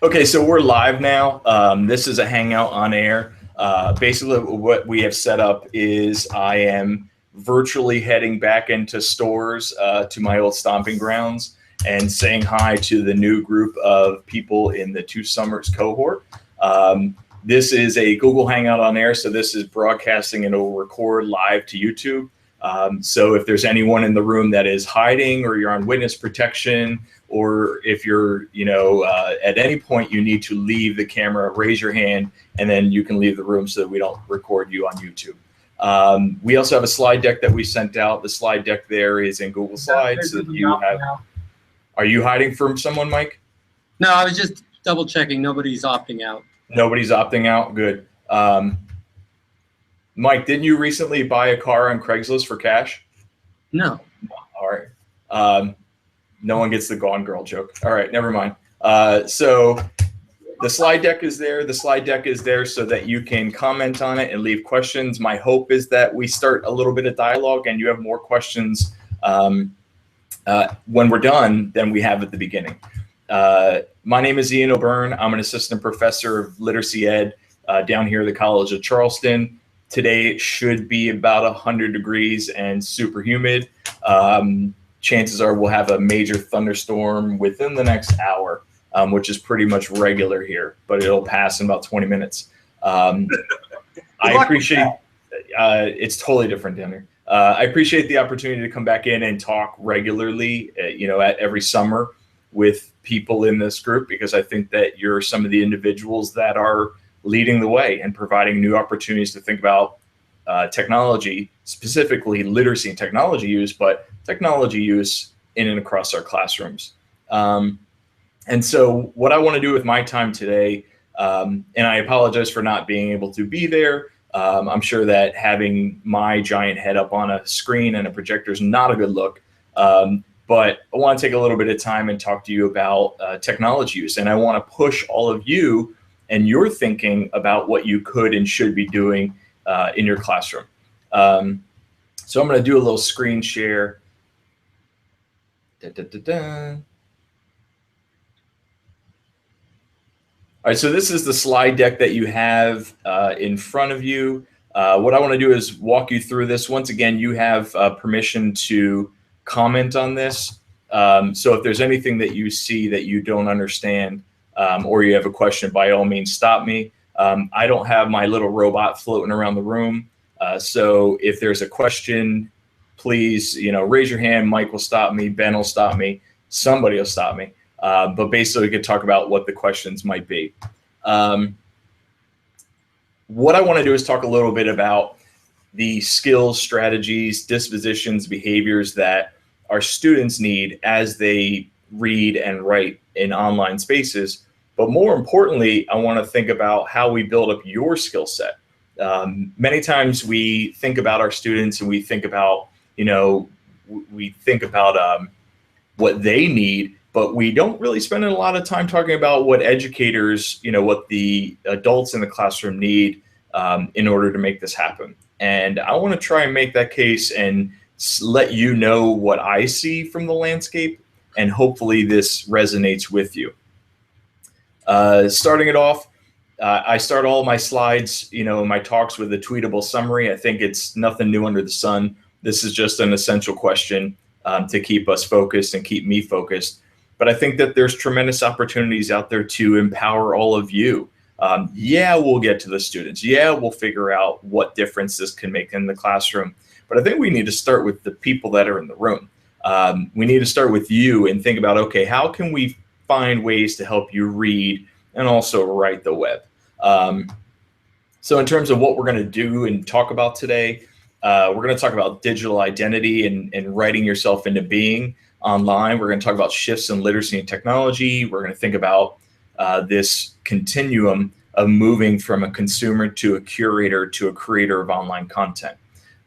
Okay, so we're live now. This is a Hangout on air. Basically, what we have set up is I am virtually heading back into stores to my old stomping grounds and saying hi to the new group of people in the Two Summers cohort. This is a Google Hangout on air, so this is broadcasting and it will record live to YouTube. So if there's anyone in the room that is hiding or you're on witness protection, or if you're, at any point you need to leave the camera, raise your hand, and then you can leave the room so that we don't record you on YouTube. We also have a slide deck that we sent out. The slide deck there is in Google Slides. So that you have. Are you hiding from someone, Mike? No, I was just double checking. Nobody's opting out. Nobody's opting out. Good. Mike, didn't you recently buy a car on Craigslist for cash? No. All right. No one gets the Gone Girl joke. All right, never mind. So the slide deck is there. The slide deck is there so that you can comment on it and leave questions. My hope is that we start a little bit of dialogue and you have more questions when we're done than we have at the beginning. My name is Ian O'Byrne. I'm an assistant professor of literacy ed down here at the College of Charleston. Today it should be about 100 degrees and super humid. Chances are we'll have a major thunderstorm within the next hour, which is pretty much regular here, but it'll pass in about 20 minutes. I appreciate it's totally different down here. I appreciate the opportunity to come back in and talk regularly, at every summer with people in this group, because I think that you're some of the individuals that are leading the way and providing new opportunities to think about technology, specifically literacy and technology use, but technology use in and across our classrooms. And so what I want to do with my time today, and I apologize for not being able to be there. I'm sure that having my giant head up on a screen and a projector is not a good look. But I want to take a little bit of time and talk to you about technology use. And I want to push all of you and your thinking about what you could and should be doing in your classroom. So I'm going to do a little screen share. All right, so this is the slide deck that you have in front of you. What I want to do is walk you through this. Once again, you have permission to comment on this. So if there's anything that you see that you don't understand or you have a question, by all means, stop me. I don't have my little robot floating around the room. So if there's a question, please, raise your hand. Mike will stop me. Ben will stop me. Somebody will stop me. But basically, we could talk about what the questions might be. What I want to do is talk a little bit about the skills, strategies, dispositions, behaviors that our students need as they read and write in online spaces. But more importantly, I want to think about how we build up your skill set. Many times we think about our students and we think about, what they need, but we don't really spend a lot of time talking about what educators, what the adults in the classroom need in order to make this happen. And I want to try and make that case and let you know what I see from the landscape, and hopefully this resonates with you. Starting it off, I start all my slides, my talks with a tweetable summary. I think it's nothing new under the sun. This is just an essential question to keep us focused and keep me focused. But I think that there's tremendous opportunities out there to empower all of you. Yeah, we'll get to the students. Yeah, we'll figure out what difference this can make in the classroom. But I think we need to start with the people that are in the room. We need to start with you and think about, okay, how can we find ways to help you read and also write the web? So in terms of what we're going to do and talk about today, we're going to talk about digital identity and writing yourself into being online. We're going to talk about shifts in literacy and technology. We're going to think about this continuum of moving from a consumer to a curator to a creator of online content.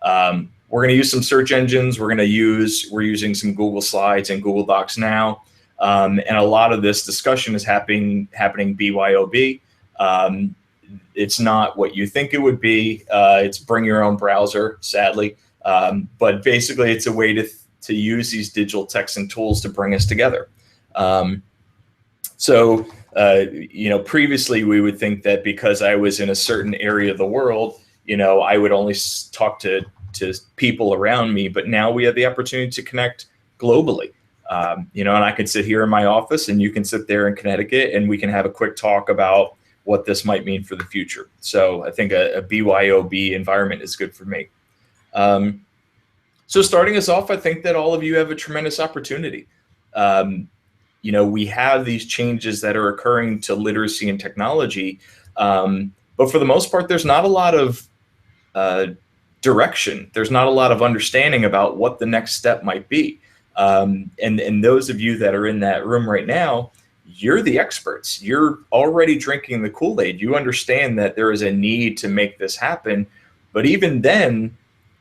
We're going to use some search engines. We're using some Google Slides and Google Docs now. And a lot of this discussion is happening BYOB. It's not what you think it would be. It's bring your own browser, sadly. But basically, it's a way to use these digital texts and tools to bring us together. So Previously we would think that because I was in a certain area of the world, I would only talk to people around me, but now we have the opportunity to connect globally. And I could sit here in my office and you can sit there in Connecticut and we can have a quick talk about what this might mean for the future. So I think a BYOB environment is good for me. So starting us off, I think that all of you have a tremendous opportunity. We have these changes that are occurring to literacy and technology, but for the most part, there's not a lot of direction. There's not a lot of understanding about what the next step might be. And those of you that are in that room right now, you're the experts. You're already drinking the Kool-Aid. You understand that there is a need to make this happen. But even then,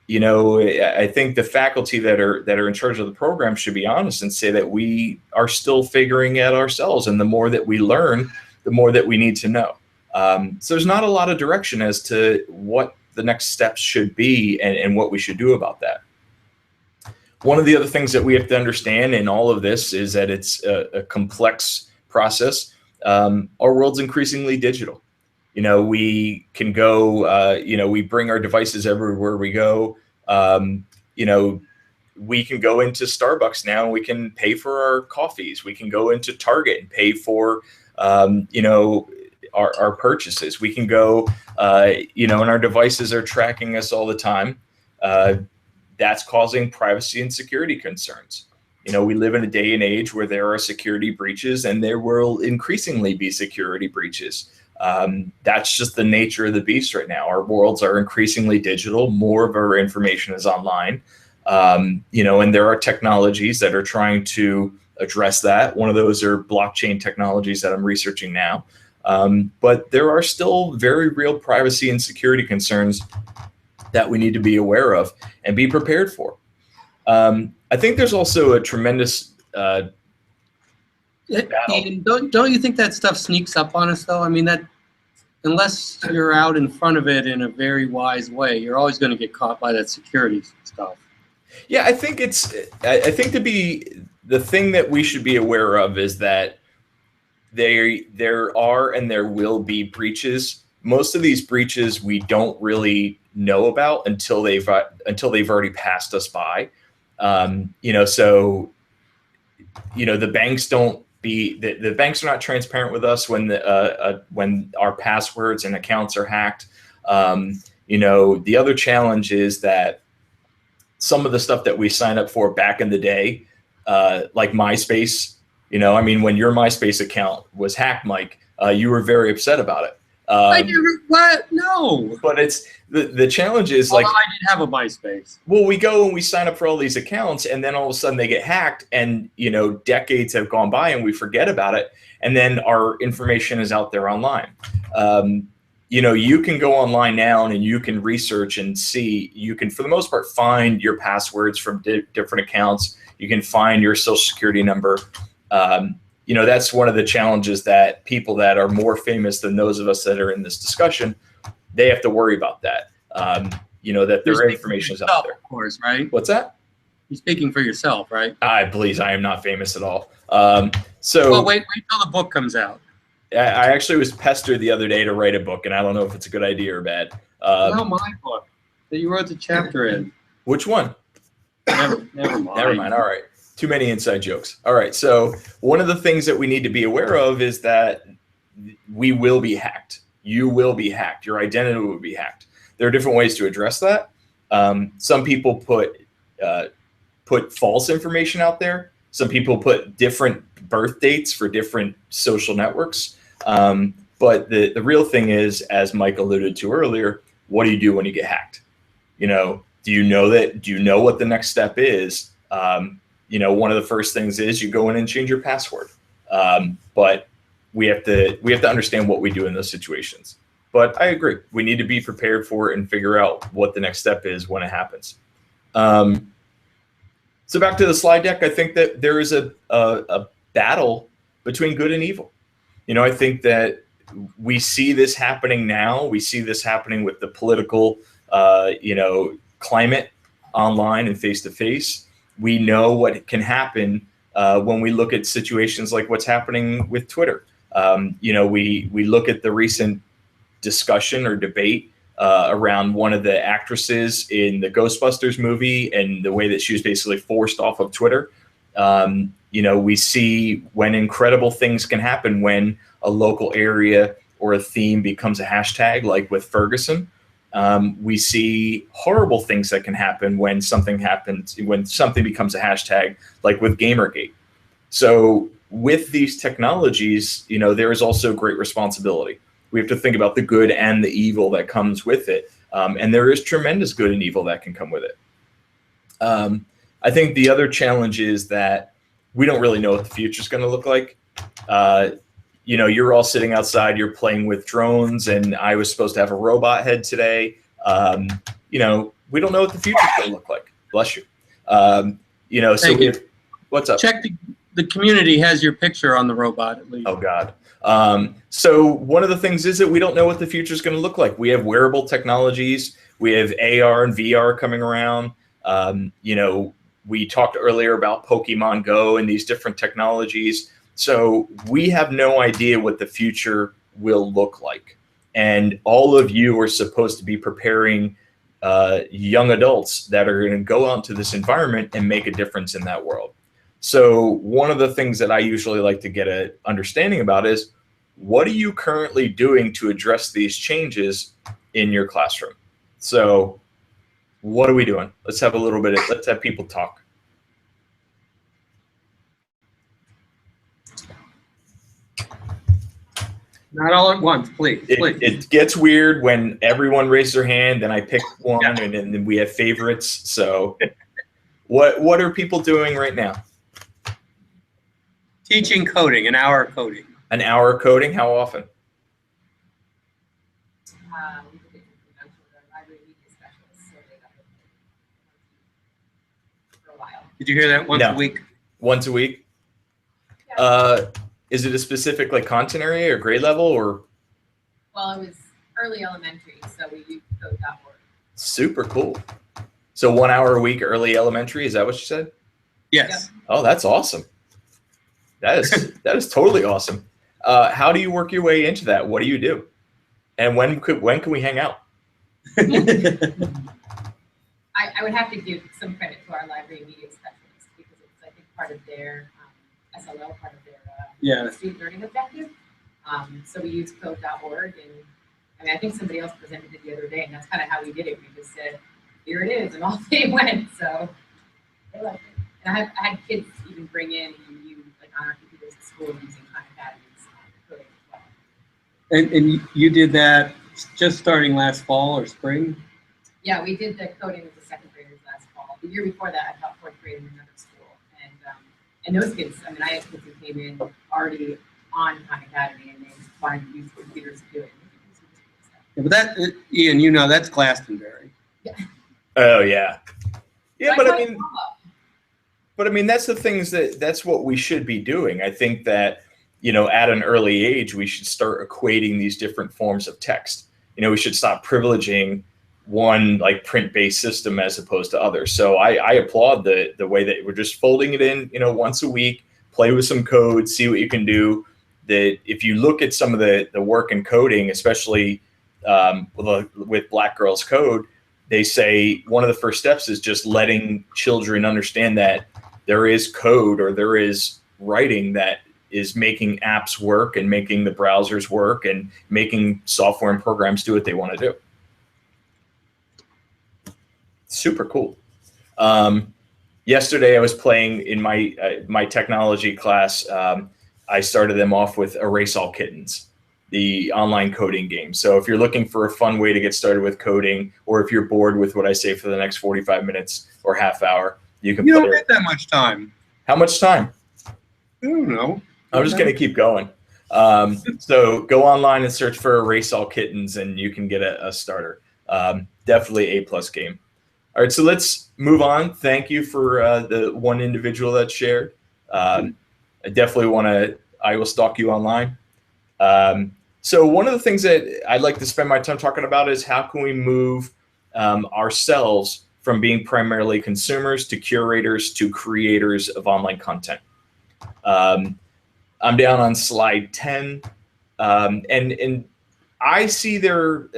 I think the faculty that are in charge of the program should be honest and say that we are still figuring it ourselves. And the more that we learn, the more that we need to know. So there's not a lot of direction as to what the next steps should be and what we should do about that. One of the other things that we have to understand in all of this is that it's a complex process. Our world's increasingly digital. We can go, we bring our devices everywhere we go. We can go into Starbucks now and we can pay for our coffees. We can go into Target and pay for, our purchases. We can go, and our devices are tracking us all the time. That's causing privacy and security concerns. We live in a day and age where there are security breaches and there will increasingly be security breaches. That's just the nature of the beast right now. Our worlds are increasingly digital. More of our information is online. And there are technologies that are trying to address that. One of those are blockchain technologies that I'm researching now. But there are still very real privacy and security concerns that we need to be aware of and be prepared for. I think there's also a tremendous Ian, don't you think that stuff sneaks up on us, though? I mean, that unless you're out in front of it in a very wise way, you're always going to get caught by that security stuff. Yeah, I think the thing that we should be aware of is that there are and there will be breaches. Most of these breaches we don't really know about until they've already passed us by. The banks the banks are not transparent with us when our passwords and accounts are hacked. The other challenge is that some of the stuff that we signed up for back in the day, like MySpace, when your MySpace account was hacked, Mike, you were very upset about it. I never, what? No. But it's the challenge is I did have a MySpace. Well, we go and we sign up for all these accounts and then all of a sudden they get hacked and, decades have gone by and we forget about it. And then our information is out there online. You can go online now and you can research and see, you can, for the most part, find your passwords from different accounts. You can find your social security number. That's one of the challenges that people that are more famous than those of us that are in this discussion, they have to worry about that. That their information is out there. Of course, right? What's that? You're speaking for yourself, right? Please, I am not famous at all. Well, wait till the book comes out. I actually was pestered the other day to write a book, and I don't know if it's a good idea or bad. No, my book that you wrote the chapter in. Which one? Never mind. Never mind. All right. Too many inside jokes. All right. So one of the things that we need to be aware of is that we will be hacked. You will be hacked. Your identity will be hacked. There are different ways to address that. Some people put false information out there. Some people put different birth dates for different social networks. But the real thing is, as Mike alluded to earlier, what do you do when you get hacked? Do you know that? Do you know what the next step is? One of the first things is you go in and change your password. But we have to understand what we do in those situations. But I agree, we need to be prepared for it and figure out what the next step is when it happens. So back to the slide deck, I think that there is a battle between good and evil. I think that we see this happening now. We see this happening with the political, climate online and face-to-face. We know what can happen when we look at situations like what's happening with Twitter. We look at the recent discussion or debate around one of the actresses in the Ghostbusters movie and the way that she was basically forced off of Twitter. We see when incredible things can happen when a local area or a theme becomes a hashtag, like with Ferguson. We see horrible things that can happen when something becomes a hashtag, like with Gamergate. So with these technologies, there is also great responsibility. We have to think about the good and the evil that comes with it. And there is tremendous good and evil that can come with it. I think the other challenge is that we don't really know what the future is going to look like. You're all sitting outside, you're playing with drones, and I was supposed to have a robot head today. We don't know what the future is going to look like. Bless you. What's up? Check the community has your picture on the robot at least. Oh God. So one of the things is that we don't know what the future is going to look like. We have wearable technologies. We have AR and VR coming around. We talked earlier about Pokemon Go and these different technologies. So we have no idea what the future will look like. And all of you are supposed to be preparing young adults that are going to go out into this environment and make a difference in that world. So one of the things that I usually like to get an understanding about is, what are you currently doing to address these changes in your classroom? So what are we doing? Let's have people talk. Not all at once, please. It gets weird when everyone raises their hand and I pick one, and then we have favorites. So what are people doing right now? Teaching coding, an hour of coding. An hour of coding? How often? Did you hear that? Once a week? Once a week? Yeah. Is it a specific content area or grade level or? Well, it was early elementary, so we used code.org. Super cool. So 1 hour a week, early elementary, is that what you said? Yes. Yep. Oh, that's awesome. That is totally awesome. How do you work your way into that? What do you do? And when can we hang out? I would have to give some credit to our library media specialist, because it's, I think, part of their SLO, part of their student learning objective. So we use code.org, and I think somebody else presented it the other day, and that's kind of how we did it. We just said, here it is, and off they went. So they liked it. And I had kids even bring in and use, on our computers at school, using Khan Academy's coding as well. And you did that just starting last fall or spring? Yeah, we did the coding with the second graders last fall. The year before that, I taught fourth grade in another school. And those kids, I had kids who came in already on Khan Academy, and they wanted to use computers to do it. Yeah, but that, Ian, that's Glastonbury. Yeah. Oh, yeah. Yeah, but I mean, that's the things that's what we should be doing. I think that, at an early age, we should start equating these different forms of text. We should stop privileging one print-based system as opposed to others. So I applaud the way that we're just folding it in, once a week, play with some code, see what you can do. That if you look at some of the work in coding, especially with Black Girls Code, they say one of the first steps is just letting children understand that there is code or there is writing that is making apps work and making the browsers work and making software and programs do what they want to do. Super cool. Yesterday I was playing in my technology class. I started them off with Erase All Kittens, the online coding game. So if you're looking for a fun way to get started with coding, or if you're bored with what I say for the next 45 minutes or half hour, you can play. You don't get that much time. How much time? I don't know. I'm just going to keep going. So go online and search for Erase All Kittens, and you can get a starter. Definitely A+ game. All right, so let's move on. Thank you for the one individual that shared. I definitely I will stalk you online. So one of the things that I'd like to spend my time talking about is how can we move ourselves from being primarily consumers to curators to creators of online content. I'm down on slide 10, and I see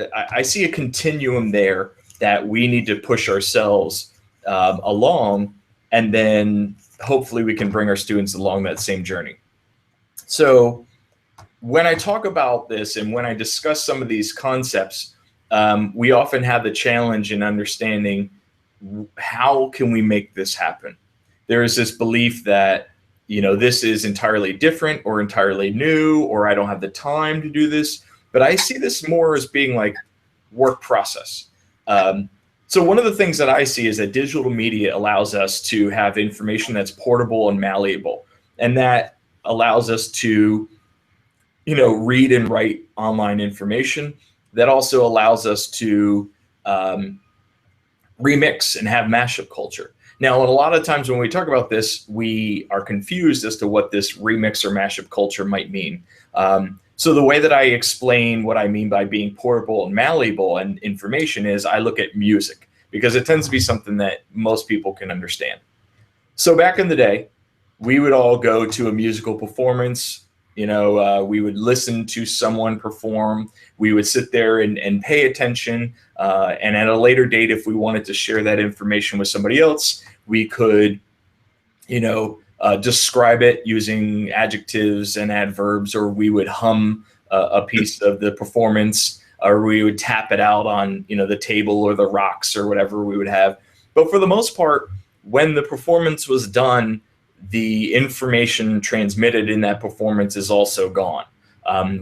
I see a continuum there that we need to push ourselves along, and then hopefully we can bring our students along that same journey. So when I talk about this and when I discuss some of these concepts, we often have the challenge in understanding how can we make this happen. There is this belief that, you know, this is entirely different or entirely new, or I don't have the time to do this. But I see this more as being like work process. So one of the things that I see is that digital media allows us to have information that's portable and malleable, and that allows us to, you know, read and write online information. That also allows us to remix and have mashup culture. Now, a lot of times when we talk about this, we are confused as to what this remix or mashup culture might mean. So the way that I explain what I mean by being portable and malleable and information is I look at music, because it tends to be something that most people can understand. So back in the day, we would all go to a musical performance. You know, we would listen to someone perform. We would sit there and pay attention. And at a later date, if we wanted to share that information with somebody else, we could, you know, describe it using adjectives and adverbs, or we would hum a piece of the performance, or we would tap it out on, you know, the table or the rocks or whatever we would have. But for the most part, when the performance was done, the information transmitted in that performance is also gone.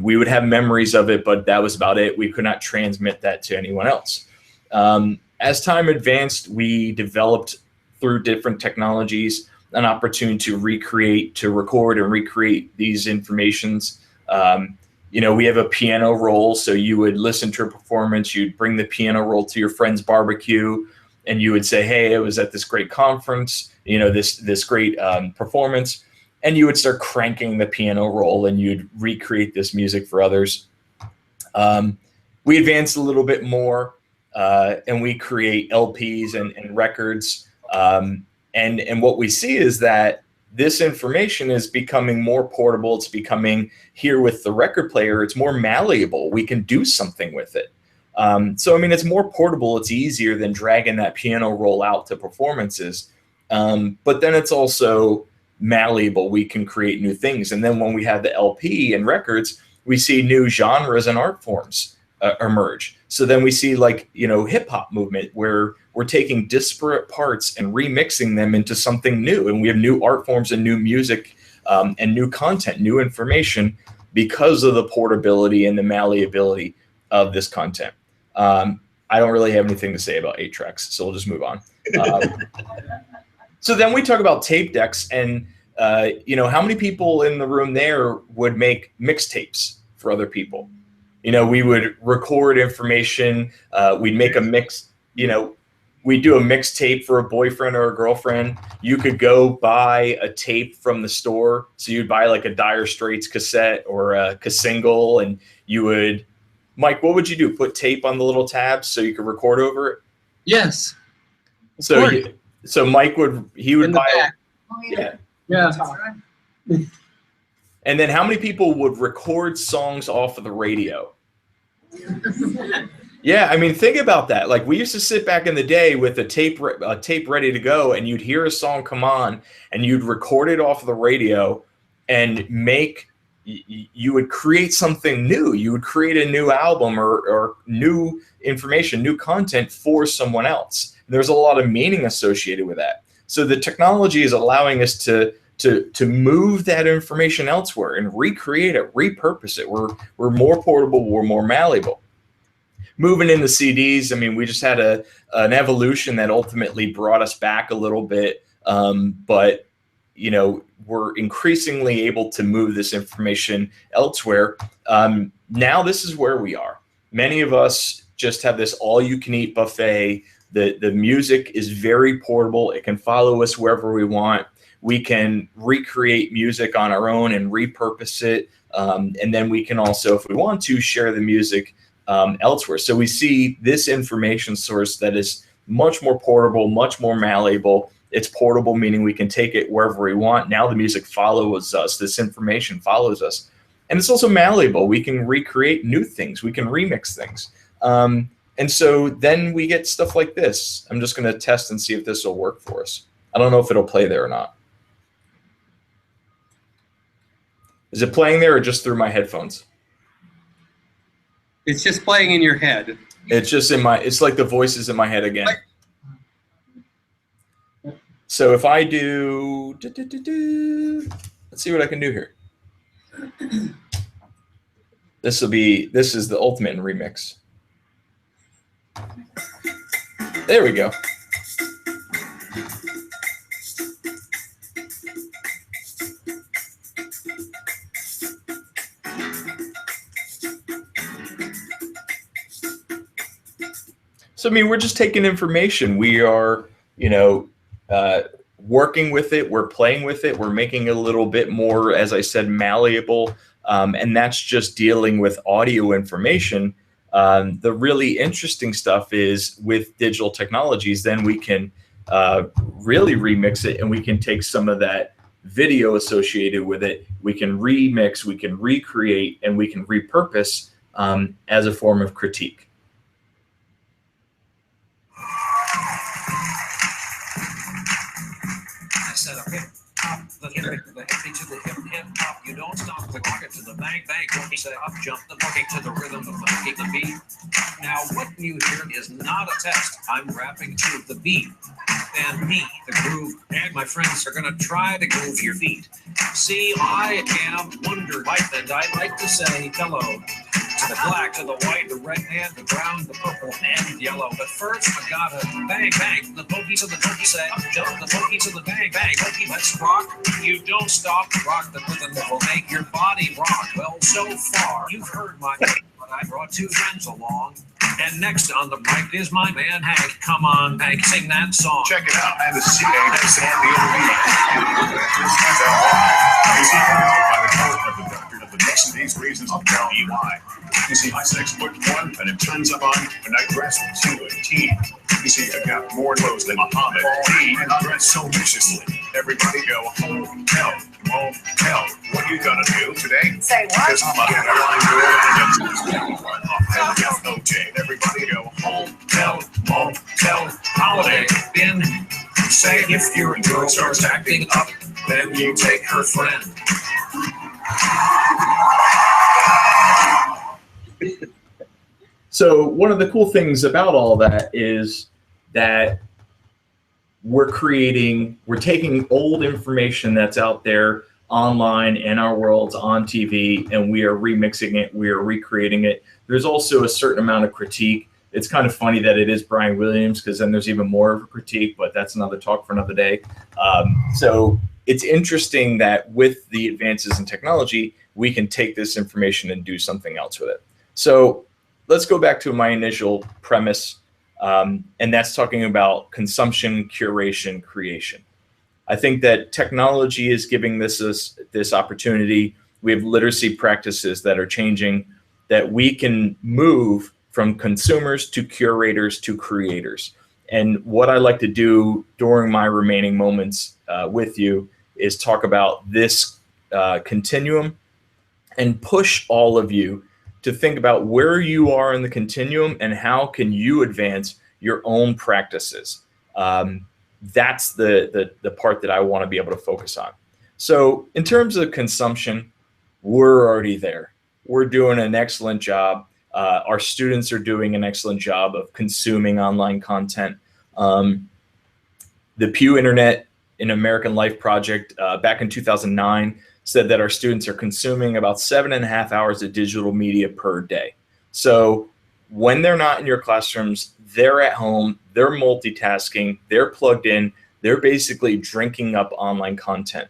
We would have memories of it, but that was about it. We could not transmit that to anyone else. As time advanced, we developed through different technologies an opportunity to recreate, to record and recreate these informations. You know, we have a piano roll, so you would listen to a performance, you'd bring the piano roll to your friend's barbecue, and you would say, hey, it was at this great conference, you know, this great performance, and you would start cranking the piano roll and you'd recreate this music for others. We advanced a little bit more, and we create LPs and records. And what we see is that this information is becoming more portable. It's becoming here with the record player. It's more malleable. We can do something with it. So, I mean, it's more portable. It's easier than dragging that piano roll out to performances. But then it's also malleable. We can create new things. And then when we have the LP and records, we see new genres and art forms emerge. So then we see, like, you know, hip hop movement, where we're taking disparate parts and remixing them into something new. And we have new art forms and new music and new content, new information, because of the portability and the malleability of this content. I don't really have anything to say about 8 tracks, so we'll just move on. So then we talk about tape decks, and you know, how many people in the room there would make mixtapes for other people? You know, we would record information. We'd make a mix. You know, we'd do a mixtape for a boyfriend or a girlfriend. You could go buy a tape from the store. So you'd buy like a Dire Straits cassette or a single, and you would, Mike, what would you do? Put tape on the little tabs so you could record over it? Yes. So so Mike would buy it. Yeah. And then how many people would record songs off of the radio? Yeah, I mean, think about that. Like, we used to sit back in the day with a tape ready to go, and you'd hear a song come on, and you'd record it off of the radio, and you would create something new. You would create a new album or new information, new content for someone else. And there's a lot of meaning associated with that. So the technology is allowing us to move that information elsewhere and recreate it, repurpose it. We're more portable, we're more malleable. Moving into CDs, I mean, we just had an evolution that ultimately brought us back a little bit, but you know, we're increasingly able to move this information elsewhere. Now this is where we are. Many of us just have this all-you-can-eat buffet. The music is very portable. It can follow us wherever we want. We can recreate music on our own and repurpose it. And then we can also, if we want to, share the music elsewhere. So we see this information source that is much more portable, much more malleable. It's portable, meaning we can take it wherever we want. Now the music follows us. This information follows us. And it's also malleable. We can recreate new things. We can remix things. And so then we get stuff like this. I'm just going to test and see if this will work for us. I don't know if it'll play there or not. Is it playing there or just through my headphones? It's just playing in your head. It's just in my, it's like the voices in my head again. So if I do, let's see what I can do here. This is the ultimate in remix. There we go. So, I mean, we're just taking information. We are, working with it. We're playing with it. We're making it a little bit more, as I said, malleable. And that's just dealing with audio information. The really interesting stuff is with digital technologies, then we can really remix it, and we can take some of that video associated with it. We can remix, we can recreate, and we can repurpose as a form of critique. I said, okay, the hip to the hip hop, you don't stop the rocket to the bang bang, he said up jump the boogie to the rhythm of the beat. Now what you hear is not a test. I'm rapping to the beat, and me, the groove, and my friends are gonna try to groove your feet. See, I am Wonder White, and I like to say hello to the black, to the white, the red, and the brown, the purple, and yellow. But first, I gotta bang bang the boogie to the boogie, say up jump the boogie to the bang bang boogie. Let's rock. You don't stop, rock the rhythm that will make your body rock. Well, so far you've heard my name, but I brought two friends along. And next on the mic is my man Hank. Come on, Hank, sing that song. Check it out. And the CAS and the interview. You see, by the code of the doctor of the next these reasons I'll tell you why. You see, I 6'1", and it turns up on when I dress to a T. You see, I got more clothes than Muhammad Ali, and I dress so viciously. Everybody go home, tell, won't tell. What you gonna do today? Say what? Because I'm a headline girl and FOJ. Everybody go home, tell, won't tell. Holiday in. Say if your girl starts acting up, then you take her friend. So one of the cool things about all that is that we're taking old information that's out there online in our worlds on TV, and we are remixing it, we are recreating it. There's also a certain amount of critique. It's kind of funny that it is Brian Williams, because then there's even more of a critique, but that's another talk for another day. So it's interesting that with the advances in technology, we can take this information and do something else with it. So let's go back to my initial premise, and that's talking about consumption, curation, creation. I think that technology is giving this opportunity. We have literacy practices that are changing, that we can move from consumers to curators to creators. And what I like to do during my remaining moments with you is talk about this continuum and push all of you to think about where you are in the continuum and how can you advance your own practices. That's the part that I want to be able to focus on. So in terms of consumption, we're already there. We're doing an excellent job. Our students are doing an excellent job of consuming online content. The Pew Internet in American Life Project back in 2009 said that our students are consuming about 7.5 hours of digital media per day. So when they're not in your classrooms, they're at home, they're multitasking, they're plugged in, they're basically drinking up online content.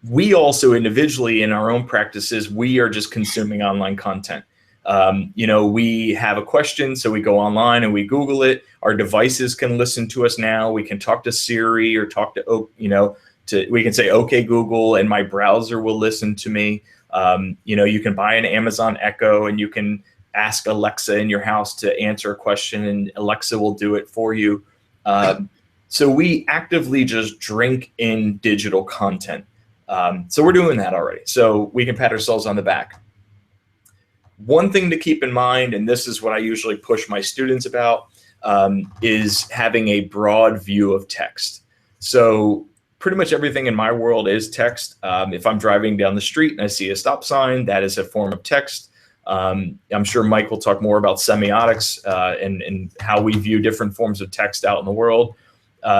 We also individually in our own practices, we are just consuming online content. We have a question, so we go online and we Google it. Our devices can listen to us now. We can talk to Siri or talk to, we can say, okay, Google, and my browser will listen to me. You can buy an Amazon Echo and you can ask Alexa in your house to answer a question, and Alexa will do it for you. So we actively just drink in digital content. So we're doing that already. So we can pat ourselves on the back. One thing to keep in mind, and this is what I usually push my students about, is having a broad view of text. So pretty much everything in my world is text. If I'm driving down the street and I see a stop sign, that is a form of text. I'm sure Mike will talk more about semiotics and how we view different forms of text out in the world.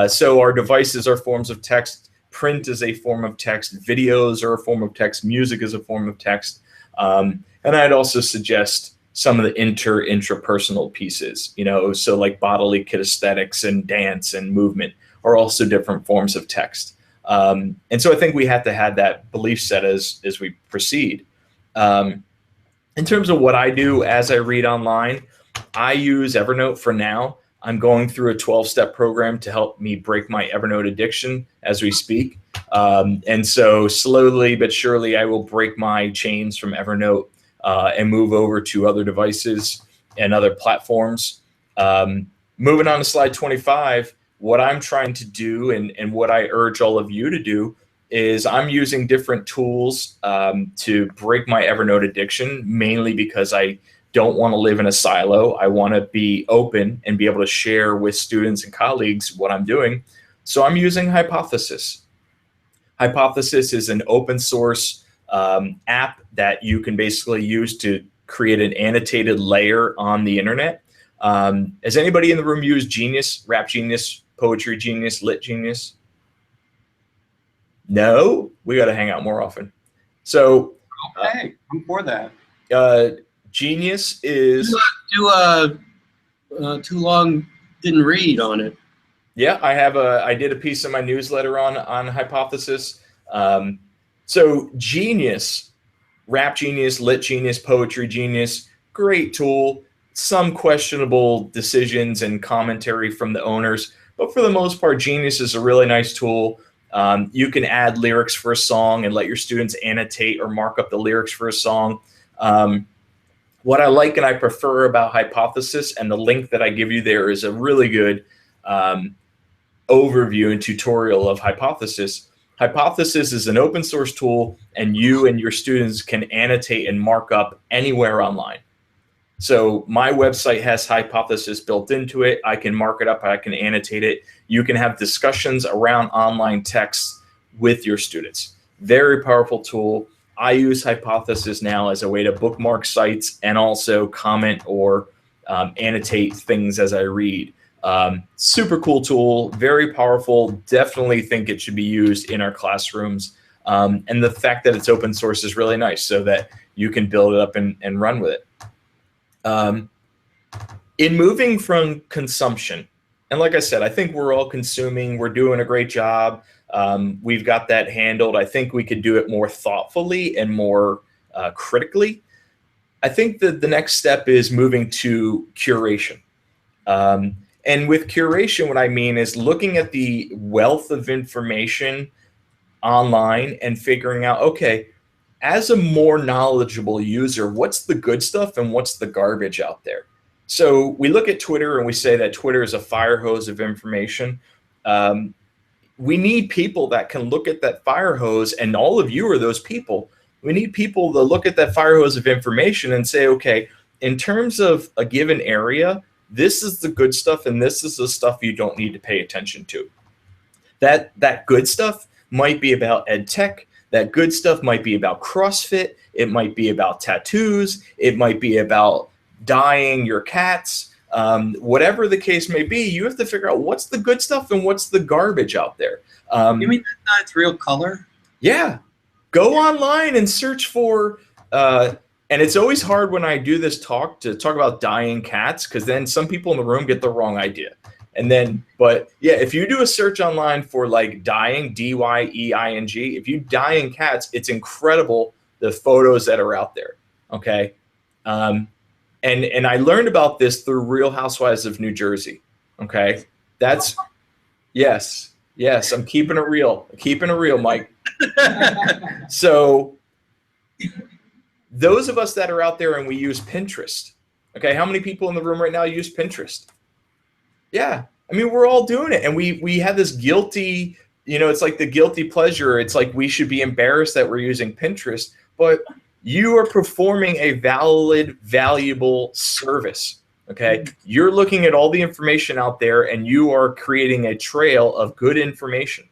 So our devices are forms of text. Print is a form of text. Videos are a form of text. Music is a form of text. And I'd also suggest some of the intrapersonal pieces, so like bodily kinesthetics and dance and movement are also different forms of text. And so I think we have to have that belief set as we proceed. In terms of what I do as I read online, I use Evernote for now. I'm going through a 12-step program to help me break my Evernote addiction as we speak. And so slowly but surely, I will break my chains from Evernote and move over to other devices and other platforms. Moving on to slide 25, what I'm trying to do and what I urge all of you to do is I'm using different tools to break my Evernote addiction, mainly because I don't want to live in a silo. I want to be open and be able to share with students and colleagues what I'm doing. So I'm using Hypothesis. Hypothesis is an open source app that you can basically use to create an annotated layer on the internet. Has anybody in the room used Genius, Rap Genius, Poetry Genius, Lit Genius? No? We got to hang out more often. So okay, I'm for that. Genius is too long didn't read on it. Yeah, I did a piece in my newsletter on Hypothesis. So Genius, Rap Genius, Lit Genius, Poetry Genius, great tool. Some questionable decisions and commentary from the owners, but for the most part, Genius is a really nice tool. You can add lyrics for a song and let your students annotate or mark up the lyrics for a song. What I like and I prefer about Hypothesis, and the link that I give you there is a really good overview and tutorial of Hypothesis. Hypothesis is an open source tool, and you and your students can annotate and mark up anywhere online. So my website has Hypothesis built into it. I can mark it up, I can annotate it. You can have discussions around online text with your students. Very powerful tool. I use Hypothesis now as a way to bookmark sites and also comment or annotate things as I read. Super cool tool, very powerful. Definitely think it should be used in our classrooms. And the fact that it's open source is really nice so that you can build it up and run with it. In moving from consumption, and like I said, I think we're all consuming, we're doing a great job. We've got that handled. I think we could do it more thoughtfully and more critically. I think that the next step is moving to curation. And with curation, what I mean is looking at the wealth of information online and figuring out, okay, as a more knowledgeable user, what's the good stuff and what's the garbage out there? So we look at Twitter and we say that Twitter is a fire hose of information. We need people that can look at that fire hose, and all of you are those people. We need people to look at that fire hose of information and say, okay, in terms of a given area, this is the good stuff and this is the stuff you don't need to pay attention to. That good stuff might be about ed tech. That good stuff might be about CrossFit. It might be about tattoos. It might be about dyeing your cats. Whatever the case may be, you have to figure out what's the good stuff and what's the garbage out there. You mean that's not its real color? Yeah. Go online and search for, and it's always hard when I do this talk to talk about dyeing cats, because then some people in the room get the wrong idea. And then, but yeah, if you do a search online for like dyeing, D-Y-E-I-N-G, if you dyeing cats, it's incredible the photos that are out there. Okay. And I learned about this through Real Housewives of New Jersey. Okay. That's, yes, I'm keeping it real. Mike. So those of us that are out there and we use Pinterest. Okay. How many people in the room right now use Pinterest? Yeah, I mean, we're all doing it, and we have this guilty, it's like the guilty pleasure. It's like we should be embarrassed that we're using Pinterest, but you are performing a valid, valuable service. Okay, you're looking at all the information out there, and you are creating a trail of good information.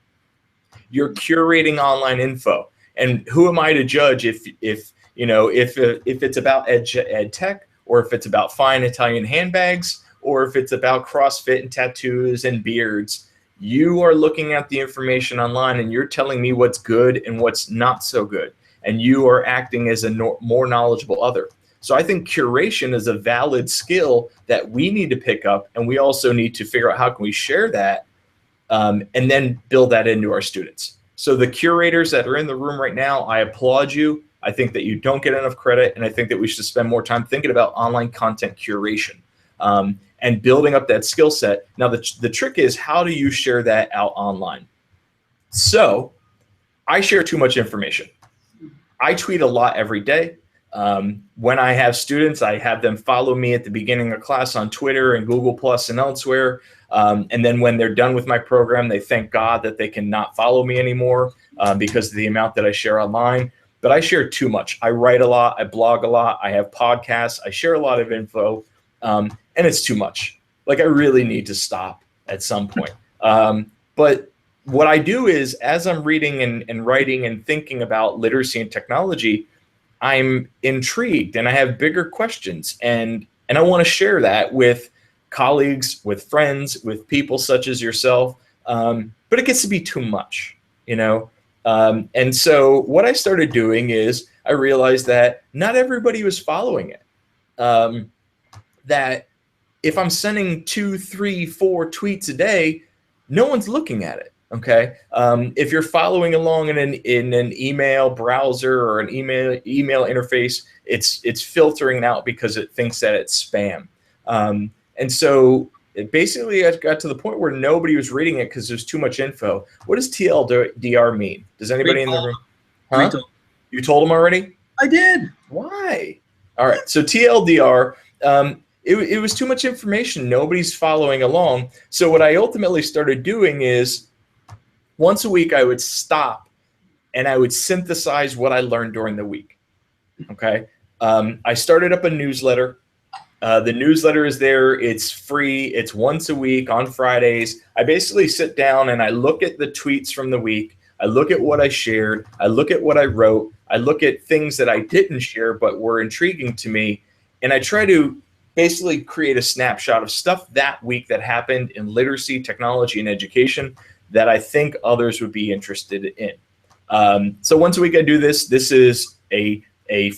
You're curating online info, and who am I to judge if it's about ed tech, or if it's about fine Italian handbags, or if it's about CrossFit and tattoos and beards? You are looking at the information online, and you're telling me what's good and what's not so good, and you are acting as a more knowledgeable other. So I think curation is a valid skill that we need to pick up, and we also need to figure out how can we share that, and then build that into our students. So the curators that are in the room right now, I applaud you. I think that you don't get enough credit, and I think that we should spend more time thinking about online content curation and building up that skill set. Now, the trick is, how do you share that out online? So I share too much information. I tweet a lot every day. When I have students, I have them follow me at the beginning of class on Twitter and Google Plus and elsewhere. And then when they're done with my program, they thank God that they can not follow me anymore because of the amount that I share online. But I share too much. I write a lot. I blog a lot. I have podcasts. I share a lot of info, and it's too much. Like, I really need to stop at some point. But what I do is, as I'm reading and writing and thinking about literacy and technology, I'm intrigued and I have bigger questions, and I want to share that with colleagues, with friends, with people such as yourself. But it gets to be too much, and so what I started doing is I realized that not everybody was following it. That if I'm sending 2, 3, 4 tweets a day, no one's looking at it. Okay. If you're following along in an email browser or an email interface, it's filtering out because it thinks that it's spam. And so basically I got to the point where nobody was reading it because there's too much info. What does TLDR mean? Does anybody in the room? Huh? You told them already? I did. Why? All right. So TLDR, it was too much information. Nobody's following along. So what I ultimately started doing is, once a week, I would stop and I would synthesize what I learned during the week. Okay. I started up a newsletter. The newsletter is there. It's free. It's once a week on Fridays. I basically sit down and I look at the tweets from the week. I look at what I shared. I look at what I wrote. I look at things that I didn't share but were intriguing to me. And I try to basically create a snapshot of stuff that week that happened in literacy, technology, and education that I think others would be interested in. So once a week I do this. This is a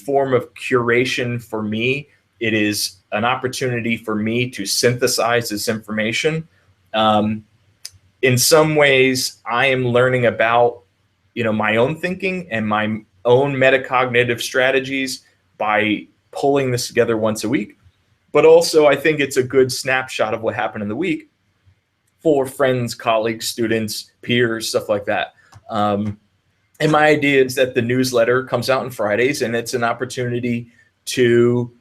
form of curation for me. It is an opportunity for me to synthesize this information. In some ways, I am learning about my own thinking and my own metacognitive strategies by pulling this together once a week. But also, I think it's a good snapshot of what happened in the week for friends, colleagues, students, peers, stuff like that. And my idea is that the newsletter comes out on Fridays, and it's an opportunity to,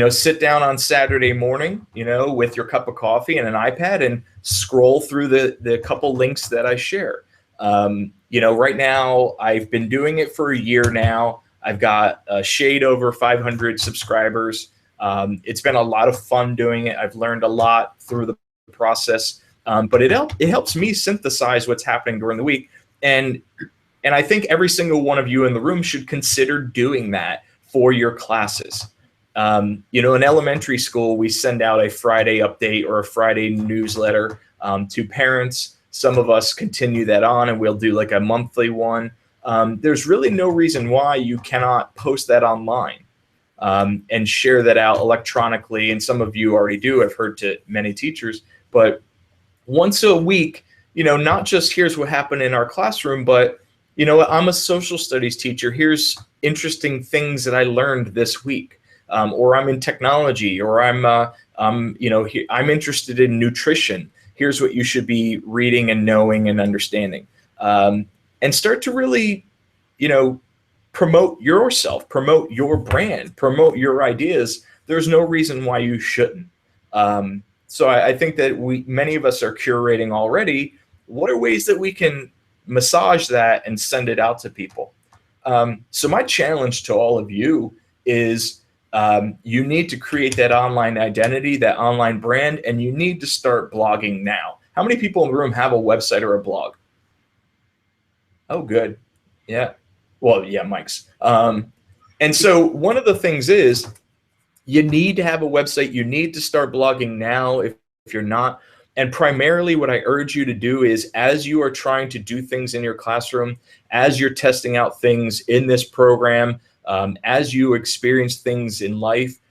sit down on Saturday morning, with your cup of coffee and an iPad and scroll through the couple links that I share. Right now, I've been doing it for a year now. I've got a shade over 500 subscribers. It's been a lot of fun doing it. I've learned a lot through the process. But it helps me synthesize what's happening during the week. And I think every single one of you in the room should consider doing that for your classes. In elementary school, we send out a Friday update or a Friday newsletter to parents. Some of us continue that on, and we'll do like a monthly one. There's really no reason why you cannot post that online and share that out electronically. And some of you already do. I've heard to many teachers, but once a week, not just here's what happened in our classroom, but I'm a social studies teacher. Here's interesting things that I learned this week, or I'm in technology, or I'm interested in nutrition. Here's what you should be reading and knowing and understanding, and start to really, promote yourself, promote your brand, promote your ideas. There's no reason why you shouldn't. So I think that many of us are curating already. What are ways that we can massage that and send it out to people? So my challenge to all of you is you need to create that online identity, that online brand, and you need to start blogging now. How many people in the room have a website or a blog? Oh, good. Yeah. Well, yeah, Mike's. And so one of the things is you need to have a website. You need to start blogging now if you're not. And primarily what I urge you to do is, as you are trying to do things in your classroom, as you're testing out things in this program, as you experience things in life,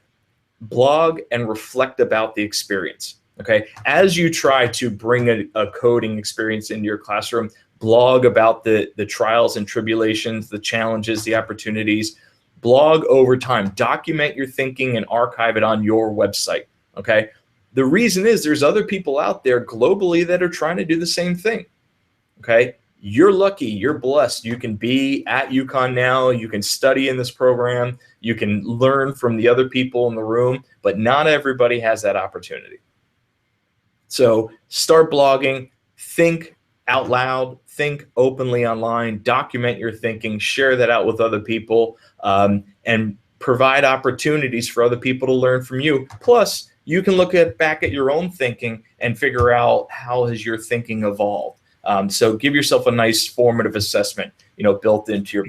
blog and reflect about the experience. Okay. As you try to bring a coding experience into your classroom, blog about the trials and tribulations, the challenges, the opportunities. Blog over time. Document your thinking and archive it on your website. Okay. The reason is there's other people out there globally that are trying to do the same thing. Okay. You're lucky. You're blessed. You can be at UConn now. You can study in this program. You can learn from the other people in the room, but not everybody has that opportunity. So start blogging, think out loud, think openly online, document your thinking, share that out with other people, and provide opportunities for other people to learn from you. Plus, you can look back at your own thinking and figure out how has your thinking evolved. So give yourself a nice formative assessment, built into your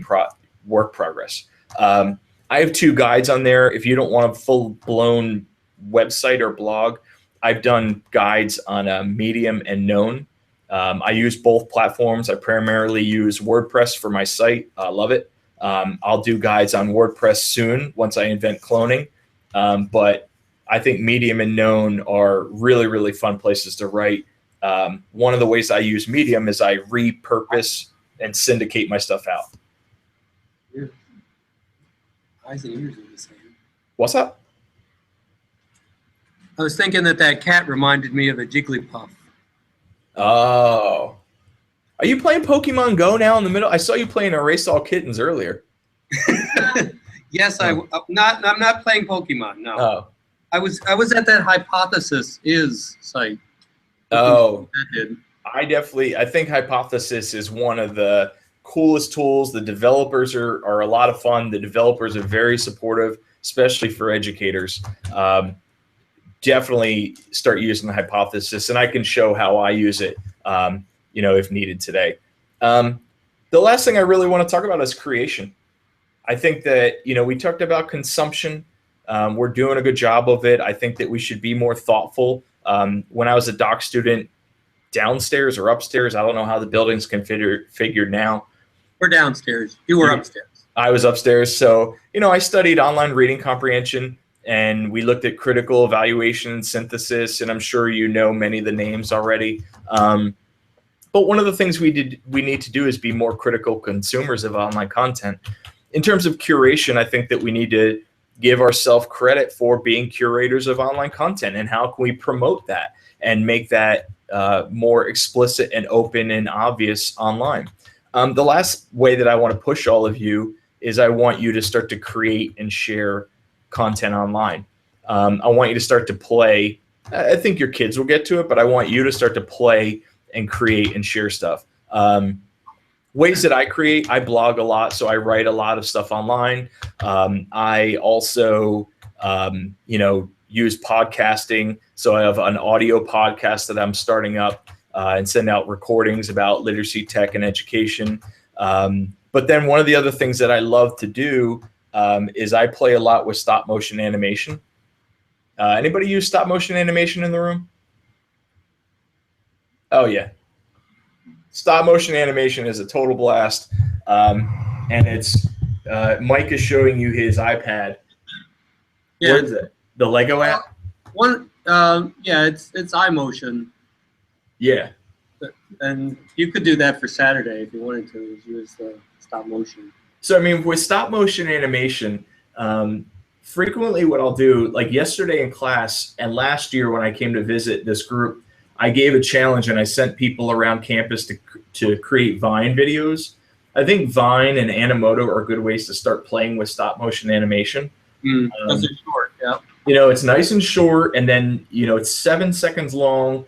work progress. I have 2 guides on there. If you don't want a full-blown website or blog, I've done guides on Medium and Known. I use both platforms. I primarily use WordPress for my site. I love it. I'll do guides on WordPress soon once I invent cloning. But I think Medium and Known are really, really fun places to write. One of the ways I use Medium is I repurpose and syndicate my stuff out. Eyes and ears are the same. What's up? I was thinking that cat reminded me of a Jigglypuff. Oh. Are you playing Pokemon Go now in the middle? I saw you playing Erase All Kittens earlier. Yes, I'm not playing Pokemon, no. Oh. I was at that Hypothesis site. Oh. I did. I think Hypothesis is one of the coolest tools. The developers are a lot of fun. The developers are very supportive, especially for educators. Definitely start using the Hypothesis, and I can show how I use it, if needed today. The last thing I really want to talk about is creation. I think that, we talked about consumption. We're doing a good job of it. I think that we should be more thoughtful. When I was a doc student, downstairs or upstairs, I don't know how the building's configured now. We're downstairs. You were upstairs. I was upstairs. So, I studied online reading comprehension, and we looked at critical evaluation and synthesis, and I'm sure you know many of the names already. But one of the things we need to do is be more critical consumers of online content. In terms of curation, I think that we need to give ourselves credit for being curators of online content, and how can we promote that and make that more explicit and open and obvious online. The last way that I want to push all of you is I want you to start to create and share content online. I want you to start to play. I think your kids will get to it, but I want you to start to play and create and share stuff. Ways that I create, I blog a lot, so I write a lot of stuff online. I also, use podcasting. So I have an audio podcast that I'm starting up and send out recordings about literacy, tech, and education. But then one of the other things that I love to do is I play a lot with stop motion animation. Anybody use stop motion animation in the room? Oh, yeah. Stop motion animation is a total blast. And it's Mike is showing you his iPad. Yeah. What is it? The Lego app? It's iMotion. Yeah. And you could do that for Saturday if you wanted to, use the stop motion. So, with stop motion animation, frequently what I'll do, like yesterday in class and last year when I came to visit this group, I gave a challenge and I sent people around campus to create Vine videos. I think Vine and Animoto are good ways to start playing with stop motion animation. Those are short, yeah. You know, it's nice and short, and then, you know, it's 7 seconds long.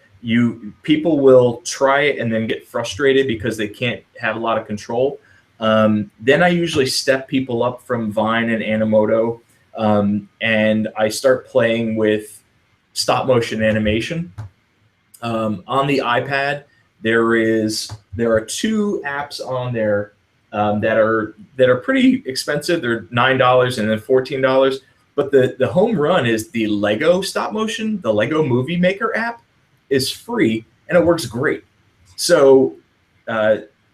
People will try it and then get frustrated because they can't have a lot of control. Then I usually step people up from Vine and Animoto, and I start playing with stop motion animation. On the iPad, there are 2 apps on there that are pretty expensive. They're $9 and then $14. But the home run is the Lego stop motion. The Lego Movie Maker app is free and it works great. So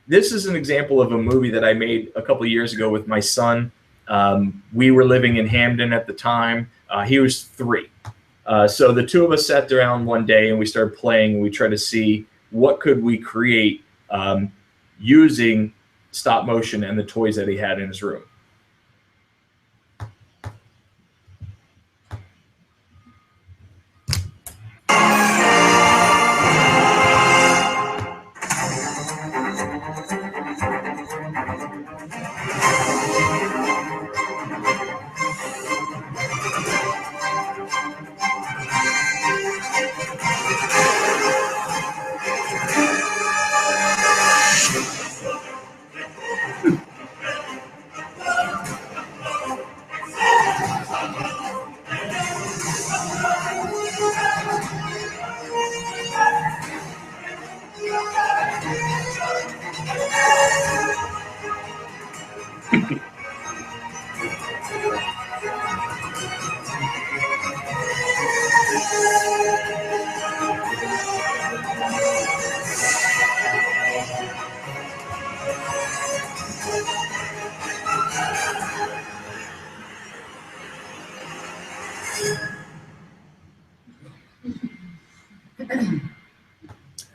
this is an example of a movie that I made a couple of years ago with my son. We were living in Hamden at the time. He was 3. So the 2 of us sat down one day and we started playing. And we tried to see what could we create using stop motion and the toys that he had in his room.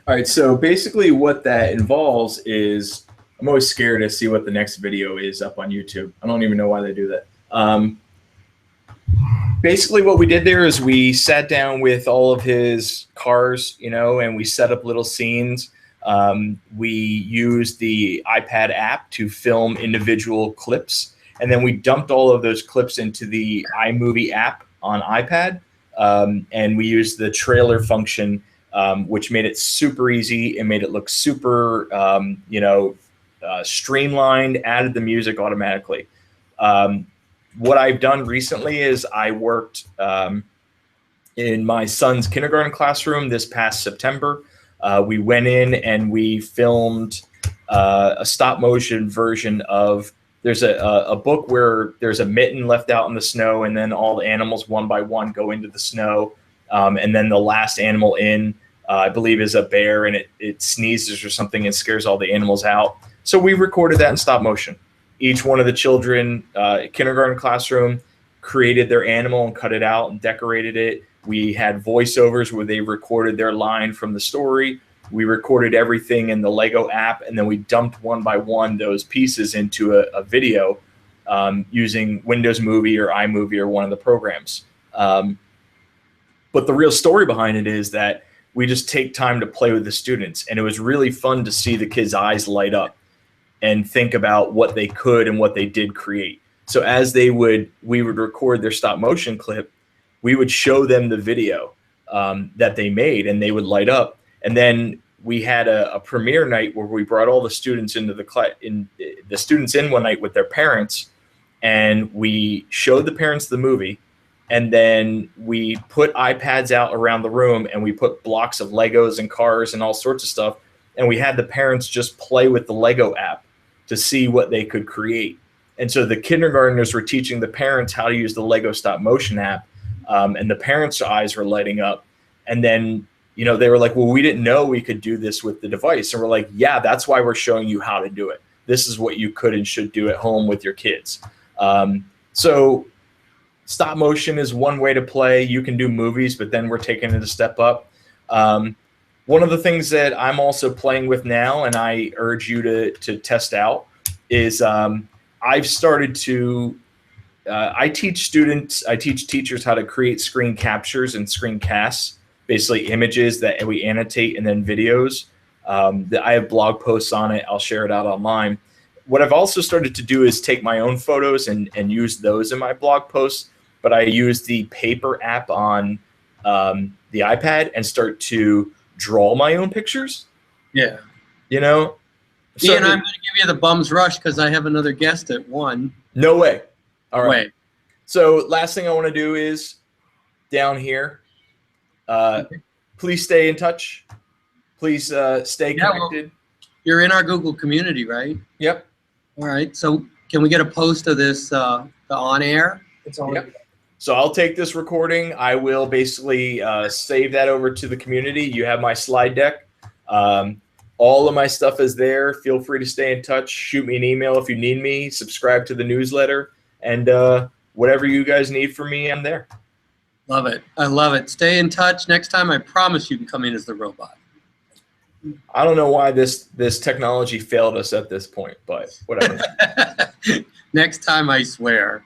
All right, so basically what that involves is, I'm always scared to see what the next video is up on YouTube. I don't even know why they do that. Basically what we did there is we sat down with all of his cars, you know, and we set up little scenes. We used the iPad app to film individual clips, and then we dumped all of those clips into the iMovie app on iPad, and we used the trailer function, which made it super easy and made it look super, streamlined, added the music automatically. What I've done recently is I worked in my son's kindergarten classroom this past September. We went in and we filmed a stop motion version of, there's a book where there's a mitten left out in the snow, and then all the animals one by one go into the snow. And then the last animal in, I believe, is a bear, and it sneezes or something and scares all the animals out. So we recorded that in stop motion. Each one of the children, kindergarten classroom, created their animal and cut it out and decorated it. We had voiceovers where they recorded their line from the story. We recorded everything in the Lego app, and then we dumped one by one those pieces into a video using Windows Movie or iMovie or one of the programs. But the real story behind it is that we just take time to play with the students, and it was really fun to see the kids' eyes light up and think about what they could and what they did create. So as we would record their stop motion clip, we would show them the video that they made, and they would light up. And then we had a premiere night where we brought all the students into the students in one night with their parents, and we showed the parents the movie. And then we put iPads out around the room, and we put blocks of Legos and cars and all sorts of stuff. And we had the parents just play with the Lego app to see what they could create. And so the kindergartners were teaching the parents how to use the Lego stop motion app, and the parents' eyes were lighting up. And then, you know, they were like, well, we didn't know we could do this with the device. And we're like, yeah, that's why we're showing you how to do it. This is what you could and should do at home with your kids. So stop motion is one way to play. You can do movies, but then we're taking it a step up. One of the things that I'm also playing with now, and I urge you to test out, is I've started to, I teach teachers how to create screen captures and screencasts, basically images that we annotate and then videos. I have blog posts on it. I'll share it out online. What I've also started to do is take my own photos and use those in my blog posts. but I use the paper app on the iPad and start to draw my own pictures. Yeah. You know? Ian, I'm going to give you the bum's rush because I have another guest at 1. No way. All right. Wait. So last thing I want to do is down here, please stay in touch. Please stay connected. Well, you're in our Google community, right? Yep. All right. So can we get a post of this the on air? It's already. Yep. So I'll take this recording. I will basically save that over to the community. You have my slide deck. All of my stuff is there. Feel free to stay in touch. Shoot me an email if you need me. Subscribe to the newsletter. And whatever you guys need from me, I'm there. Love it. I love it. Stay in touch. Next time, I promise you can come in as the robot. I don't know why this technology failed us at this point, but whatever. Next time, I swear.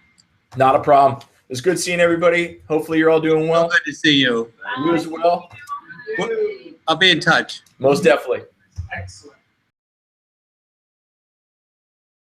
Not a problem. It's good seeing everybody. Hopefully you're all doing well. Good to see you. You as well. I'll be in touch. Most definitely. Excellent.